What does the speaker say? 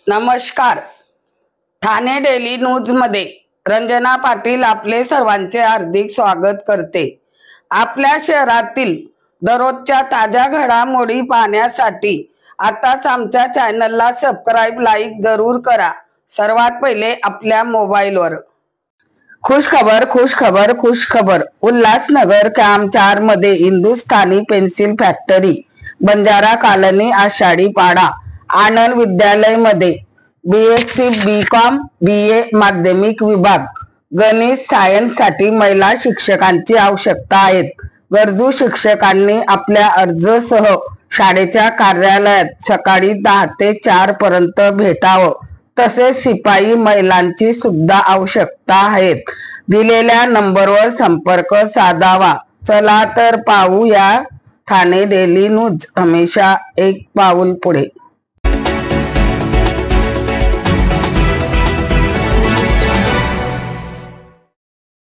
नमस्कार. Thane daily news मध्ये रंजना पाटील आपले सर्वांचे हार्दिक स्वागत करते. आपल्या शहरातील दररोजच्या ताज्या घडामोडी पाहण्यासाठी आताच आमच्या चॅनलला सबस्क्राइब लाईक जरूर करा. सर्वात पहिले आपल्या मोबाईलवर खुश खबर. उल्हासनगर कॅम्प 4 मध्ये Hindustani pencil factory, Banjara colony, Ashadhi पाडा, आनंद विद्यालय मध्ये BSc BCom BA माध्यमिक विभाग गणित सायन्स साठी महिला शिक्षकांची आवश्यकता आहे. गरजू शिक्षकांनी आपल्या अर्जासह शाळेच्या कार्यालयात सकाळी 10 ते 4 पर्यंत भेटावं. तसेच शिपाई महिलांची सुद्धा आवश्यकता आहे. दिलेल्या नंबरवर संपर्क साधावा. चला तर पाहूया ठाणे डेली न्यूज, हमेशा एक पाऊल पुढे.